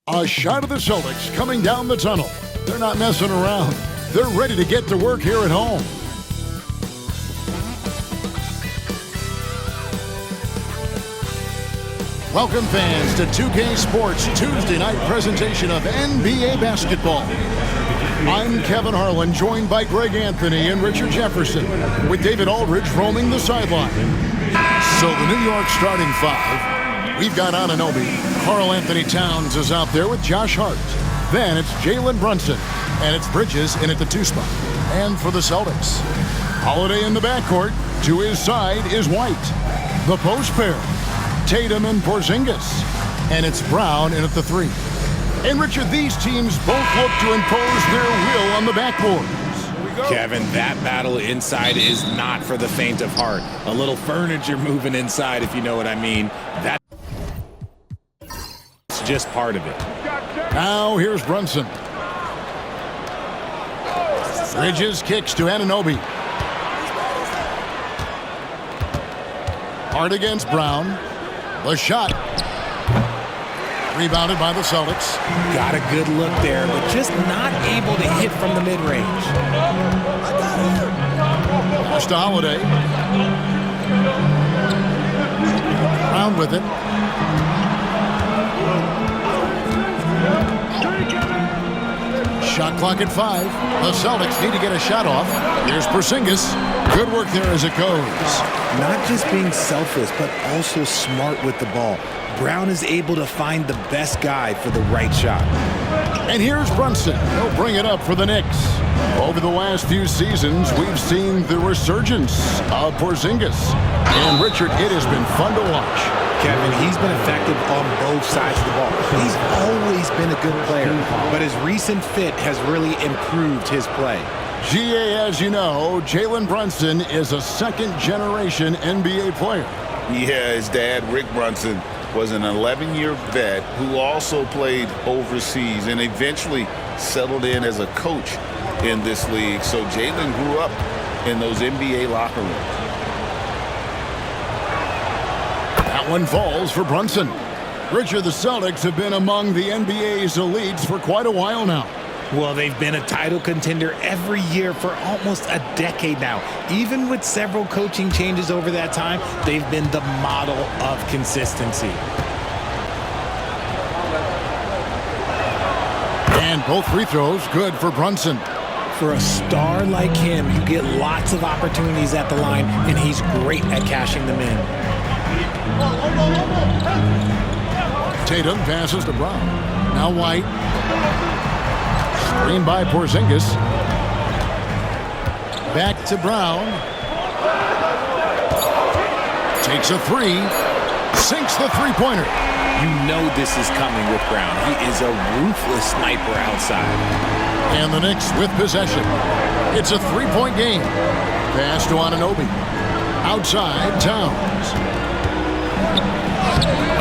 A shot of the Celtics coming down the tunnel. They're not messing around. They're ready to get to work here at home. Welcome fans to 2K Sports Tuesday night presentation of NBA basketball. I'm Kevin Harlan, joined by Greg Anthony and Richard Jefferson, with David Aldridge roaming the sideline. So the New York starting five. We've got Anunoby. Karl Anthony Towns is out there with Josh Hart. Then it's Jalen Brunson, and it's Bridges in at the 2 spot. And for the Celtics, Holiday in the backcourt. To his side is White. The post pair, Tatum and Porzingis. And it's Brown in at the 3. And Richard, these teams both look to impose their will on the backboards. Kevin, that battle inside is not for the faint of heart. A little furniture moving inside, if you know what I mean. That's just part of it. Now here's Brunson. Bridges kicks to Anunoby. Hard against Brown. The shot. Rebounded by the Celtics. Got a good look there, but just not able to hit from the mid-range. Pass to Holiday. Brown with it. Shot clock at 5. The Celtics need to get a shot off. Here's Porzingis. Good work there as it goes. Not just being selfless, but also smart with the ball. Brown is able to find the best guy for the right shot. And here's Brunson. He'll bring it up for the Knicks. Over the last few seasons, we've seen the resurgence of Porzingis. And Richard, it has been fun to watch. Kevin, he's been effective on both sides of the ball. He's always been a good player, but his recent fit has really improved his play. GA, as you know, Jalen Brunson is a second-generation NBA player. Yeah, his dad, Rick Brunson, was an 11-year vet who also played overseas and eventually settled in as a coach in this league. So Jalen grew up in those NBA locker rooms. That one falls for Brunson. Richard, the Celtics have been among the NBA's elites for quite a while now. Well, they've been a title contender every year for almost a decade now. Even with several coaching changes over that time, they've been the model of consistency. And both free throws good for Brunson. For a star like him, you get lots of opportunities at the line, and he's great at cashing them in. Tatum passes to Brown. Now White. Screen by Porzingis. Back to Brown. Takes a 3. Sinks the three-pointer. You know this is coming with Brown. He is a ruthless sniper outside. And the Knicks with possession. It's a 3-point game. Pass to Anunoby. Outside, Towns.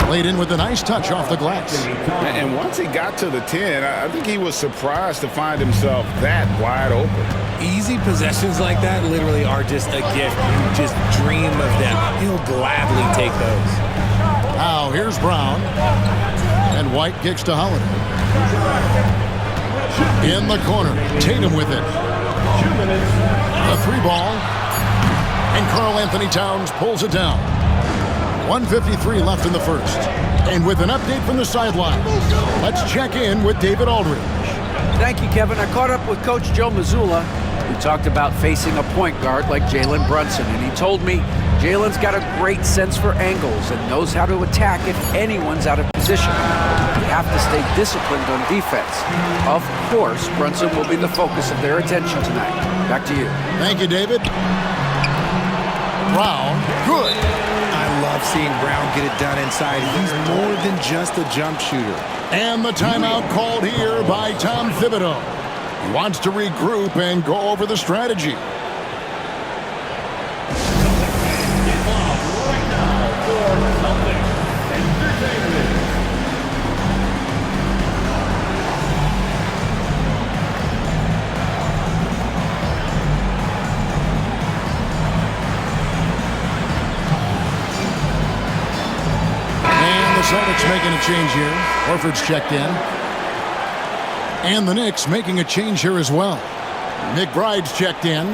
Played in with a nice touch off the glass. And once he got to the 10, I think he was surprised to find himself that wide open. Easy possessions like that literally are just a gift. You just dream of them. He'll gladly take those. Now here's Brown. And White kicks to Holiday. In the corner, Tatum with it. The 3-ball. And Karl Anthony Towns pulls it down. 1:53 left in the first. And with an update from the sideline, let's check in with David Aldridge. Thank you, Kevin. I caught up with Coach Joe Mazzulla, who talked about facing a point guard like Jalen Brunson, and he told me Jalen's got a great sense for angles and knows how to attack if anyone's out of position. You have to stay disciplined on defense. Of course, Brunson will be the focus of their attention tonight. Back to you. Thank you, David. Brown, good. I love seeing Brown get it done inside. He's more than just a jump shooter. And the timeout called here by Tom Thibodeau. He wants to regroup and go over the strategy. Celtics making a change here. Horford's checked in. And the Knicks making a change here as well. McBride's checked in.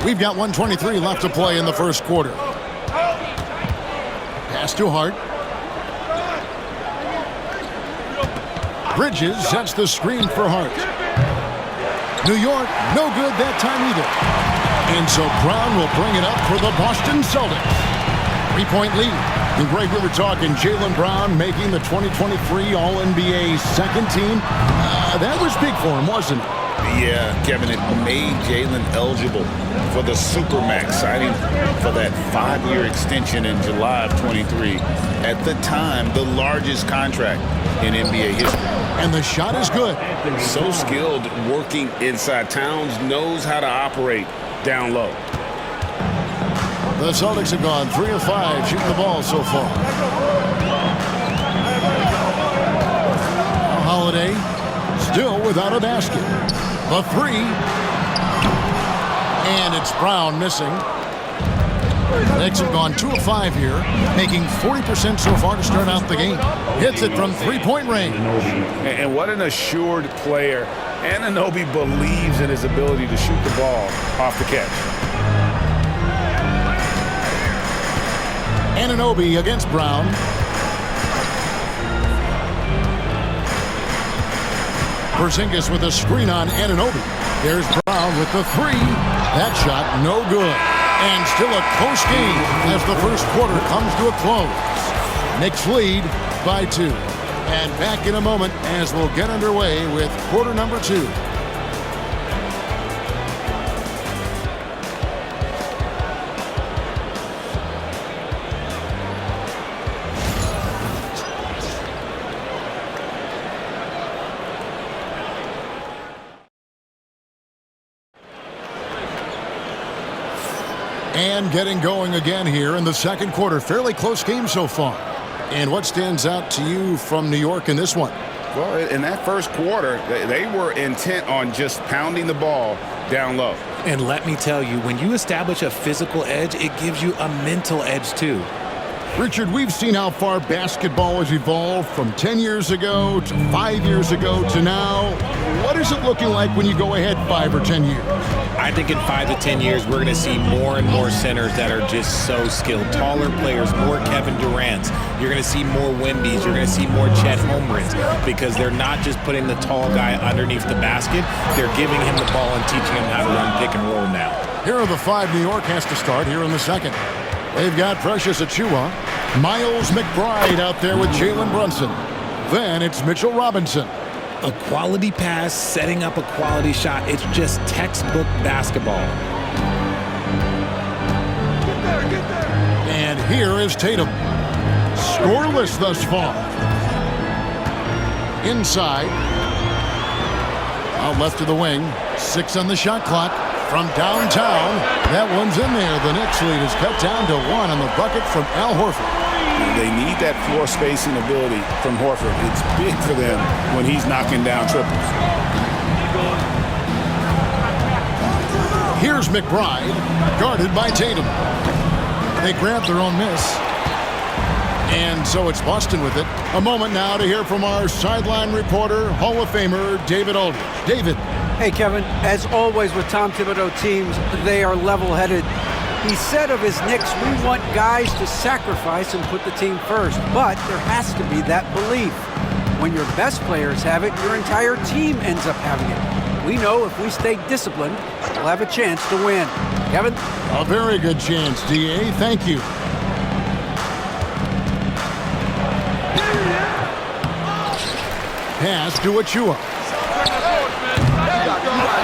We've got 1:23 left to play in the first quarter. Pass to Hart. Bridges sets the screen for Hart. New York, no good that time either. And so Brown will bring it up for the Boston Celtics. 3-point lead. And Greg, we were talking Jaylen Brown making the 2023 All-NBA second team. That was big for him, wasn't it? Yeah, Kevin, it made Jaylen eligible for the Supermax signing for that 5-year extension in July of 23. At the time, the largest contract in NBA history. And the shot is good. So skilled working inside. Towns knows how to operate down low. The Celtics have gone 3 of 5 shooting the ball so far. Holiday still without a basket. The three. And it's Brown missing. The Knicks have gone 2 of 5 here, making 40% so far to start out the game. Hits it from 3-point range. And what an assured player. Anunoby believes in his ability to shoot the ball off the catch. Anunoby against Brown. Porzingis with a screen on Anunoby. There's Brown with the three. That shot no good. And still a close game as the first quarter comes to a close. Knicks lead by 2. And back in a moment as we'll get underway with quarter number 2. And getting going again here in the second quarter. Fairly close game so far. And what stands out to you from New York in this one? Well, in that first quarter, they were intent on just pounding the ball down low. And let me tell you, when you establish a physical edge, it gives you a mental edge too. Richard, we've seen how far basketball has evolved from 10 years ago to 5 years ago to now. What is it looking like when you go ahead 5 or 10 years? I think in 5 to 10 years, we're going to see more and more centers that are just so skilled. Taller players, more Kevin Durant's. You're going to see more Wemby's. You're going to see more Chet Holmgrens because they're not just putting the tall guy underneath the basket. They're giving him the ball and teaching him how to run pick and roll now. Here are the 5 New York has to start here in the second. They've got Precious Achiuwa, Miles McBride out there with Jalen Brunson. Then it's Mitchell Robinson. A quality pass, setting up a quality shot. It's just textbook basketball. Get there. And here is Tatum. Scoreless thus far. Inside. Out left to the wing. 6 on the shot clock. From downtown, that one's in there. The Knicks lead is cut down to 1 on the bucket from Al Horford. They need that floor spacing ability from Horford. It's big for them when he's knocking down triples. Here's McBride, guarded by Tatum. They grab their own miss. And so it's Boston with it. A moment now to hear from our sideline reporter, Hall of Famer David Aldridge. David. Hey, Kevin, as always with Tom Thibodeau teams, they are level-headed. He said of his Knicks, we want guys to sacrifice and put the team first, but there has to be that belief. When your best players have it, your entire team ends up having it. We know if we stay disciplined, we'll have a chance to win. Kevin? A very good chance, D.A. Thank you. Pass to Achiuwa.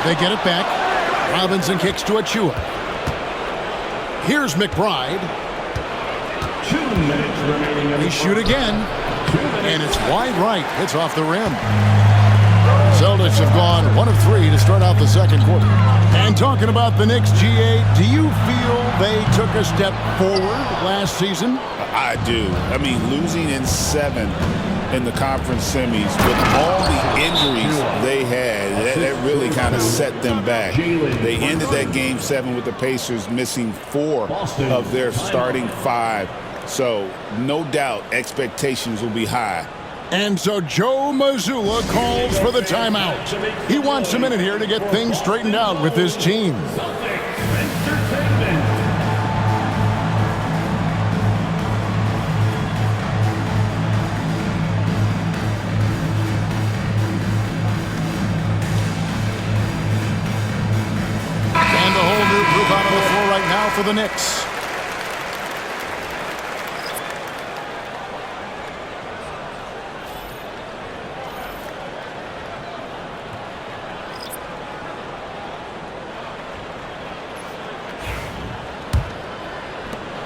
They get it back. Robinson kicks to Achiuwa. Here's McBride. 2 minutes remaining. They shoot again. And it's wide right. It's off the rim. Celtics have gone 1 of 3 to start out the second quarter. And talking about the Knicks, GA, do you feel they took a step forward last season? I do. I mean, losing in 7 in the conference semis. With all the injuries they had, that really kind of set them back. They ended that Game 7 with the Pacers missing 4 of their starting 5. So no doubt expectations will be high. And so Joe Mazzulla calls for the timeout. He wants a minute here to get things straightened out with his team. And a whole new group out on the floor right now for the Knicks.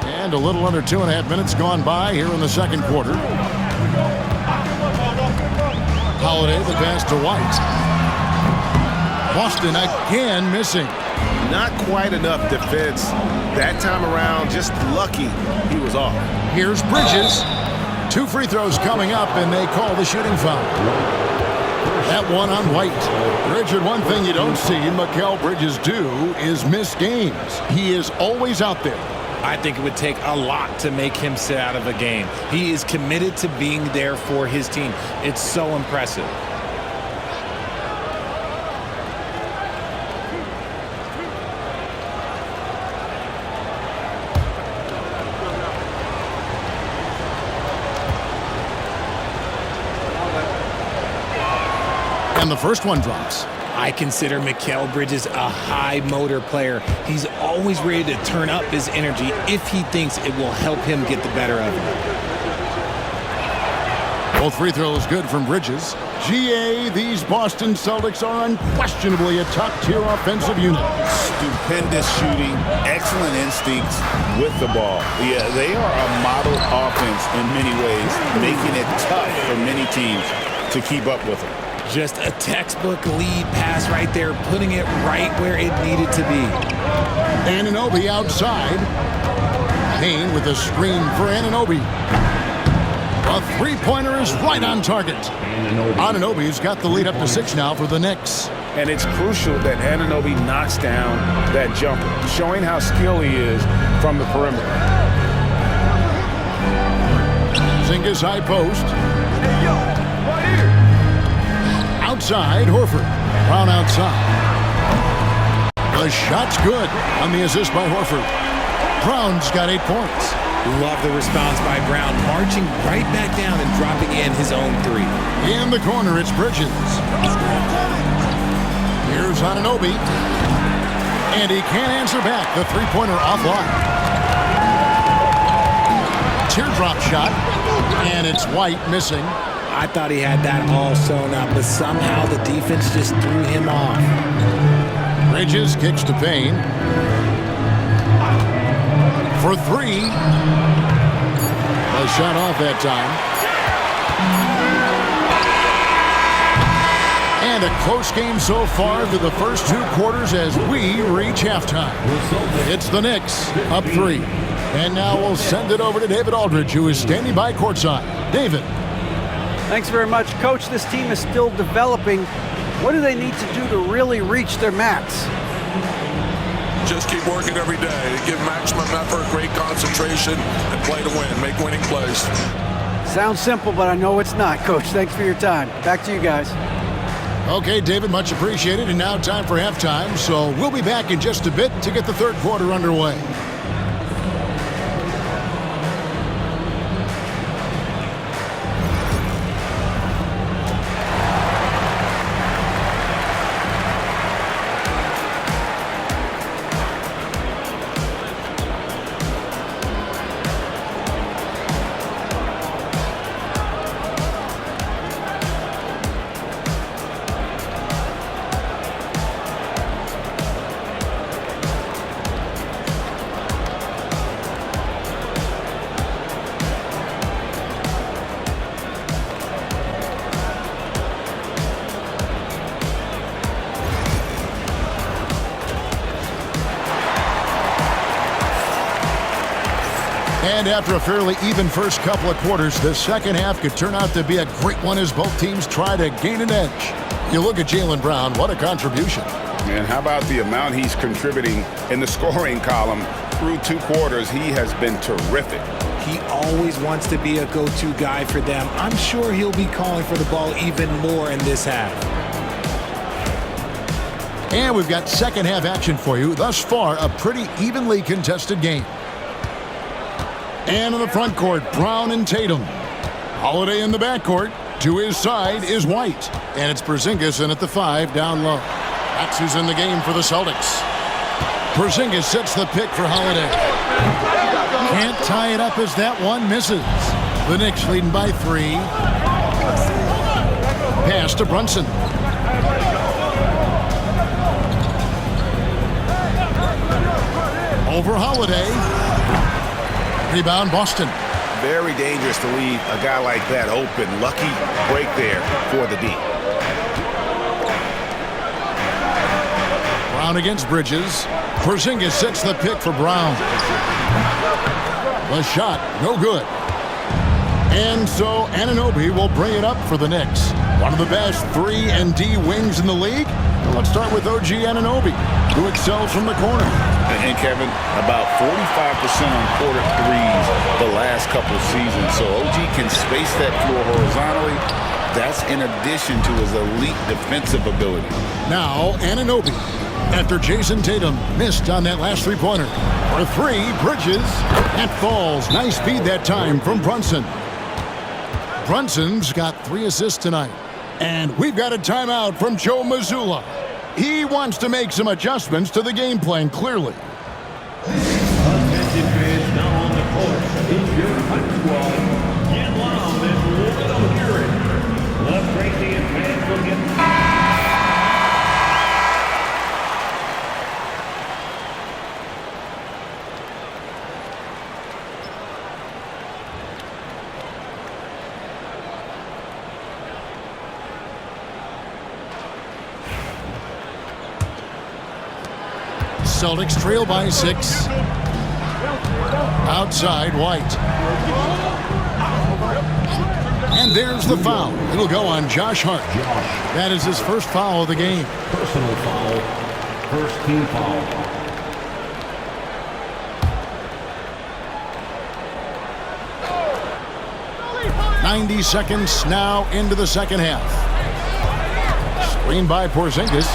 And a little under 2.5 minutes gone by here in the second quarter. Holiday, the pass to White. Boston again missing. Not quite enough defense that time around. Just lucky he was off. Here's Bridges. 2 free throws coming up, and they call the shooting foul. That one on White. Richard, one thing you don't see Mikal Bridges do is miss games. He is always out there. I think it would take a lot to make him sit out of a game. He is committed to being there for his team. It's so impressive. And the first one drops. I consider Mikal Bridges a high motor player. He's always ready to turn up his energy if he thinks it will help him get the better of him. Both free throws good from Bridges. GA, these Boston Celtics are unquestionably a top-tier offensive unit. Stupendous shooting, excellent instincts with the ball. Yeah, they are a model offense in many ways, making it tough for many teams to keep up with them. Just a textbook lead pass right there, putting it right where it needed to be. Anunoby outside. Payne with a screen for Anunoby. A three-pointer is right on target. Anunoby's got the lead up to 6 now for the Knicks. And it's crucial that Anunoby knocks down that jumper, showing how skilled he is from the perimeter. Zingas high post. Outside, Horford. Brown outside. The shot's good on the assist by Horford. Brown's got 8 points. Love the response by Brown, marching right back down and dropping in his own 3. In the corner, it's Bridges. Here's Anunoby. And he can't answer back. The three-pointer offline. Teardrop shot. And it's White missing. I thought he had that all sewn up, but somehow the defense just threw him off. Bridges kicks to Payne. For 3. A shot off that time. And a close game so far through the first 2 quarters as we reach halftime. It's the Knicks up 3. And now we'll send it over to David Aldridge, who is standing by courtside. David. Thanks very much. Coach, this team is still developing. What do they need to do to really reach their max? Just keep working every day. Give maximum effort, great concentration, and play to win. Make winning plays. Sounds simple, but I know it's not, Coach. Thanks for your time. Back to you guys. Okay, David, much appreciated. And now time for halftime. So we'll be back in just a bit to get the third quarter underway. And after a fairly even first couple of quarters, the second half could turn out to be a great one as both teams try to gain an edge. You look at Jaylen Brown, what a contribution. And how about the amount he's contributing in the scoring column? Through 2 quarters, he has been terrific. He always wants to be a go-to guy for them. I'm sure he'll be calling for the ball even more in this half. And we've got second half action for you. Thus far, a pretty evenly contested game. And in the front court, Brown and Tatum. Holiday in the backcourt. To his side is White. And it's Porzingis in at the 5 down low. That's who's in the game for the Celtics. Porzingis sets the pick for Holiday. Can't tie it up as that one misses. The Knicks leading by 3. Pass to Brunson. Over Holiday. Rebound Boston. Very dangerous to leave a guy like that open. Lucky break there for the D. Brown against Bridges. Porzingis sets the pick for Brown. The shot, no good. And so Anunoby will bring it up for the Knicks. One of the best 3 and D wings in the league. Let's start with OG Anunoby, who excels from the corner. And Kevin, about 45% on quarter threes the last couple of seasons. So OG can space that floor horizontally. That's in addition to his elite defensive ability. Now Anunoby, after Jason Tatum missed on that last 3-pointer. For 3, Bridges. That falls. Nice feed that time from Brunson. Brunson's got 3 assists tonight. And we've got a timeout from Joe Mazzulla. He wants to make some adjustments to the game plan, clearly. Attention fans now on the court. If you're high squad, get loud and let them hear it. The crazy fans will get... Celtics trail by 6. Outside, White. And there's the foul. It'll go on Josh Hart. That is his first foul of the game. Personal foul. First team foul. 90 seconds now into the second half. Screen by Porzingis.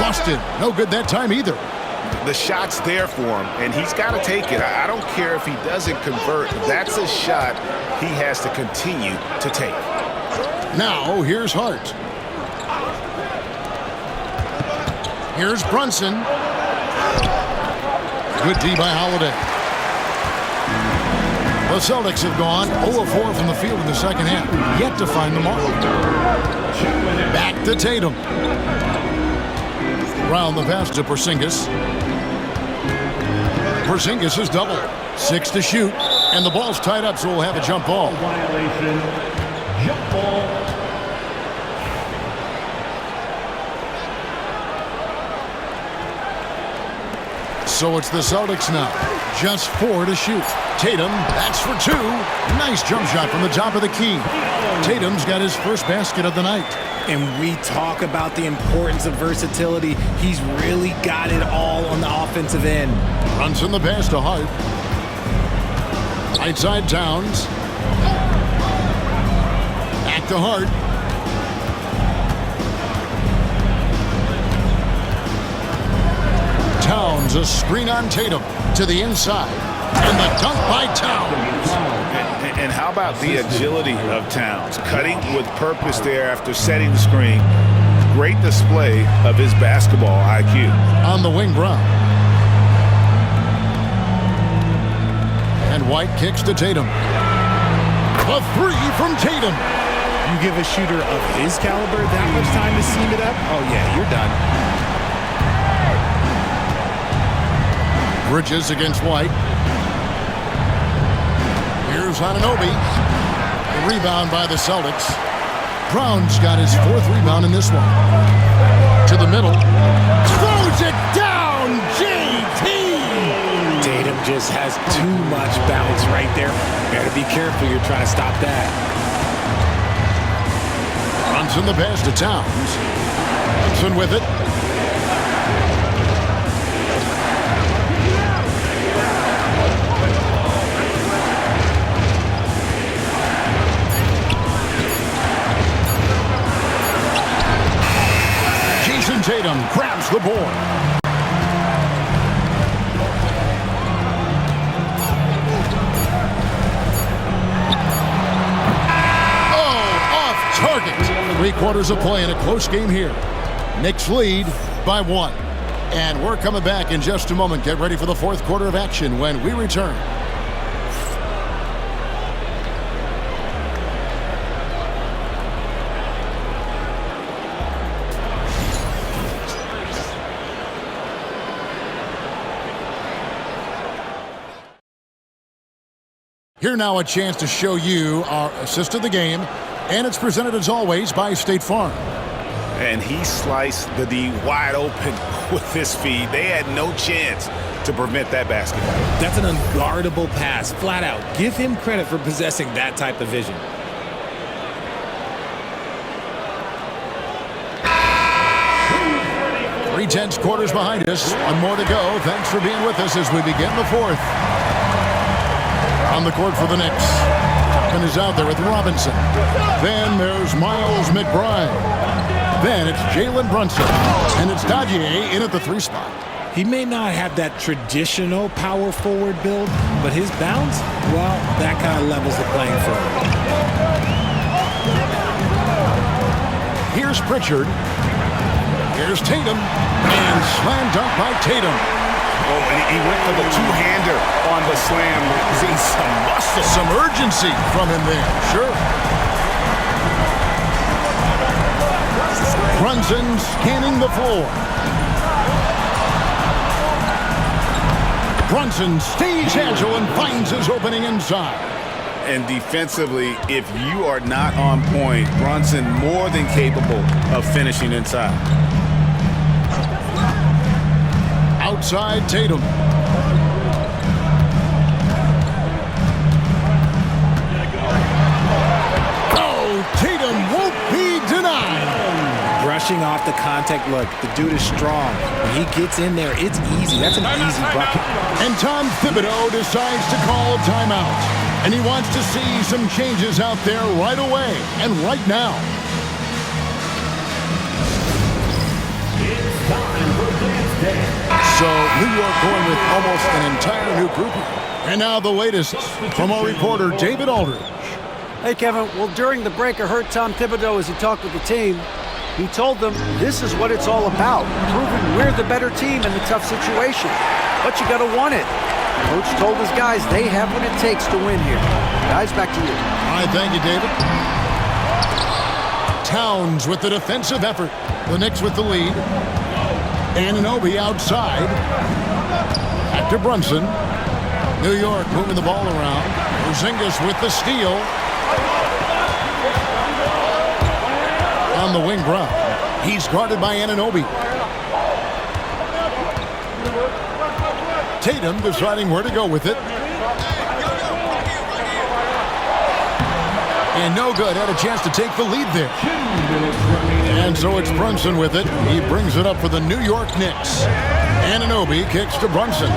Busted. No good that time either. The shot's there for him, and he's got to take it. I don't care if he doesn't convert. That's a shot he has to continue to take. Now, here's Hart. Here's Brunson. Good D by Holiday. The Celtics have gone 0-4 from the field in the second half. Yet to find the mark. Back to Tatum. Round the pass to Porzingis. Porzingis is double. 6 to shoot. And the ball's tied up, so we'll have a jump ball. Violation. Jump ball. So it's the Celtics now. Just 4 to shoot. Tatum, that's for 2. Nice jump shot from the top of the key. Tatum's got his first basket of the night. And we talk about the importance of versatility. He's really got it all on the offensive end. Brunson the pass to Hart. Right side Towns. Back to Hart. Towns, a screen on Tatum to the inside. And the dunk by Towns. And how about the agility of Towns? Cutting with purpose there after setting the screen. Great display of his basketball IQ. On the wing, Brown. And White kicks to Tatum. A 3 from Tatum. You give a shooter of his caliber that much time to seam it up? Oh, yeah, you're done. Bridges against White. Here's Anunoby. The rebound by the Celtics. Brown's got his 4th rebound in this one. To the middle. Throws it down, JT! Tatum just just has too much bounce right there. Better be careful. You're trying to stop that. Brunson the pass to Towns. Brunson with it. Tatum grabs the board. Oh, off target. 3 quarters of play in a close game here. Knicks lead by 1. And we're coming back in just a moment. Get ready for the 4th quarter of action when we return. Here now a chance to show you our assist of the game, and it's presented as always by State Farm. And he sliced the D wide open with his feed. They had no chance to prevent that basketball. That's an unguardable pass, flat out. Give him credit for possessing that type of vision. Three tenths quarters behind us. 1 more to go. Thanks for being with us as we begin the 4th. On the court for the Knicks. Toppin is out there with Robinson. Then there's Miles McBride. Then it's Jalen Brunson. And it's Dadier in at the 3 spot. He may not have that traditional power forward build, but his bounce, well, that kind of levels the playing field. Here's Pritchard. Here's Tatum. And slam dunk by Tatum. Oh, and he went for the two-hander on the slam. Seeing some muscle. Some urgency from him there. Sure. Brunson scanning the floor. Brunson stays agile and finds his opening inside. And defensively, if you are not on point, Brunson more than capable of finishing inside. Outside Tatum. Oh, Tatum won't be denied. Brushing off the contact. Look, the dude is strong. When he gets in there, it's easy. That's an easy bucket. And Tom Thibodeau decides to call a timeout. And he wants to see some changes out there right away and right now. So New York going with almost an entire new group. And now the latest from our reporter, David Aldridge. Hey, Kevin. Well, during the break, I heard Tom Thibodeau as he talked with the team. He told them this is what it's all about, proving we're the better team in the tough situation. But you got to want it. Coach told his guys they have what it takes to win here. Guys, back to you. All right, thank you, David. Towns with the defensive effort. The Knicks with the lead. Anunoby outside. Back to Brunson. New York moving the ball around. Porzingis with the steal. On the wing, Brown. He's guarded by Anunoby. Tatum deciding where to go with it. And no good. Had a chance to take the lead there. And so it's Brunson with it. He brings it up for the New York Knicks. Anunoby kicks to Brunson.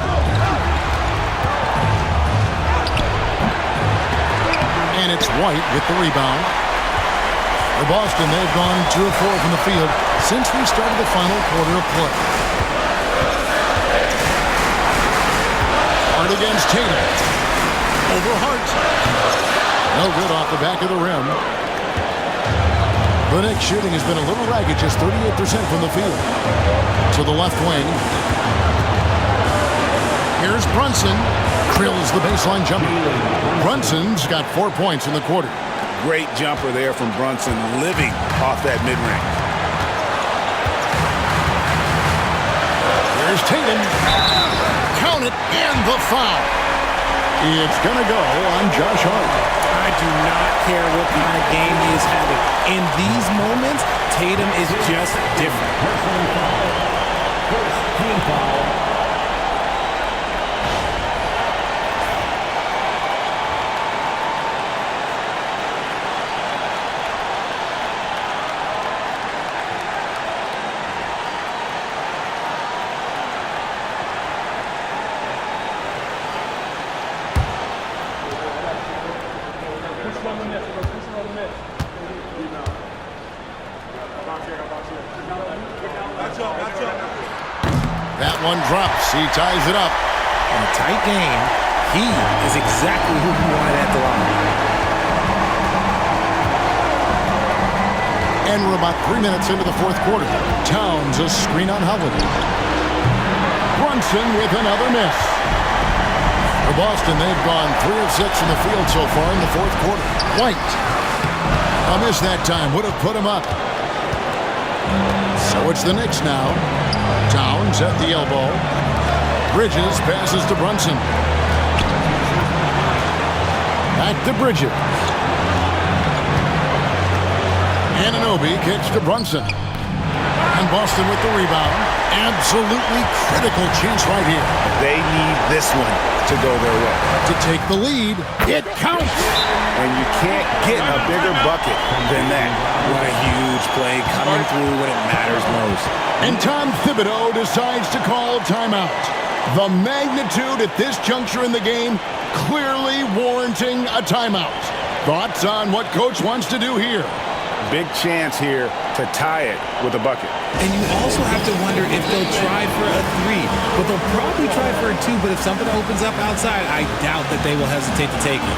And it's White with the rebound. For Boston, they've gone 2 of 4 from the field since we started the final quarter of play. Hart against Tatum. Over Hart. No good off the back of the rim. The Knicks shooting has been a little ragged, just 38% from the field. To the left wing. Here's Brunson. Drills the baseline jumper. Brunson's got 4 points in the quarter. Great jumper there from Brunson, living off that mid-range. Here's Tatum. Count it, and the foul. It's going to go on Josh Hart. I do not care what kind of game he is having. In these moments, Tatum is just different. That one drops. He ties it up. In a tight game, he is exactly who you wanted at the line. And we're about 3 minutes into the fourth quarter. Towns a screen on Holiday. Brunson with another miss. For Boston, they've gone 3 of 6 in the field so far in the fourth quarter. White. A miss that time. Would have put him up. So it's the Knicks now. Towns at the elbow. Bridges passes to Brunson. Back to Bridges. Anunoby kicks to Brunson. And Boston with the rebound. Absolutely critical chance right here. They need this one to go their way. To take the lead. It counts. And you can't get a bigger bucket than that. What a huge play coming through when it matters most. And Tom Thibodeau decides to call timeout. The magnitude at this juncture in the game clearly warranting a timeout. Thoughts on what Coach wants to do here? Big chance here to tie it with a bucket. And you also have to wonder if they'll try for a 3. But they'll probably try for a 2. But if something opens up outside, I doubt that they will hesitate to take it.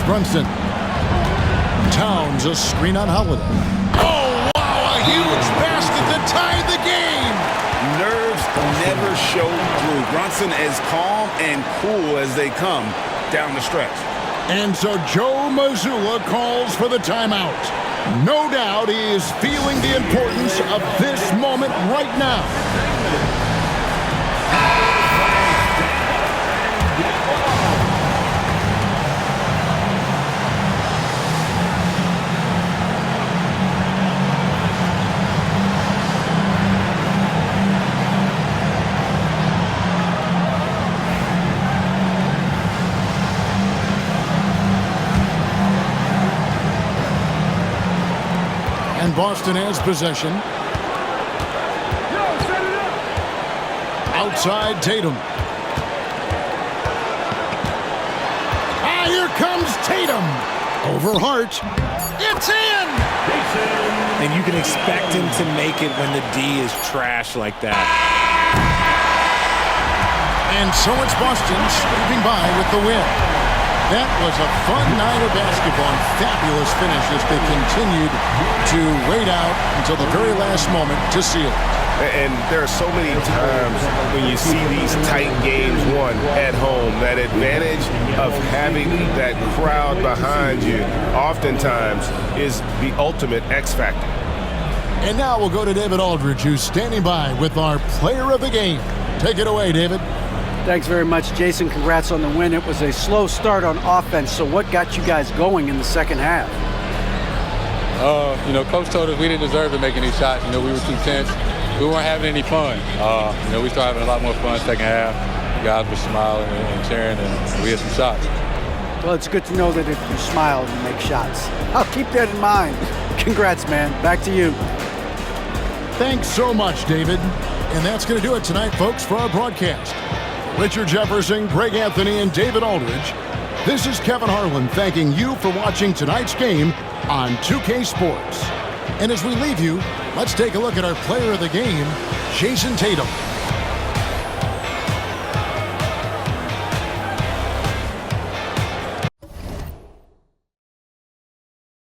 Brunson. Towns a screen on Holiday. Oh, wow, a huge basket to tie the game. Nerves never show through. Brunson as calm and cool as they come down the stretch. And so Joe Mazzulla calls for the timeout. No doubt he is feeling the importance of this moment right now. And Boston has possession. Outside Tatum. Here comes Tatum. Over Hart. It's in! And you can expect him to make it when the D is trash like that. And so it's Boston sweeping by with the win. That was a fun night of basketball and fabulous finish as they continued to wait out until the very last moment to seal it. And there are so many times when you see these tight games won at home, that advantage of having that crowd behind you oftentimes is the ultimate X factor. And now we'll go to David Aldridge, who's standing by with our player of the game. Take it away, David. Thanks very much, Jason. Congrats on the win. It was a slow start on offense, so what got you guys going in the second half? Coach told us we didn't deserve to make any shots. We were too tense. We weren't having any fun. We started having a lot more fun second half. The guys were smiling and cheering, and we had some shots. Well, it's good to know that if you smile, you make shots. I'll keep that in mind. Congrats, man. Back to you. Thanks so much, David. And that's going to do it tonight, folks, for our broadcast. Richard Jefferson, Greg Anthony, and David Aldridge. This is Kevin Harlan thanking you for watching tonight's game on 2K Sports. And as we leave you, let's take a look at our player of the game, Jason Tatum.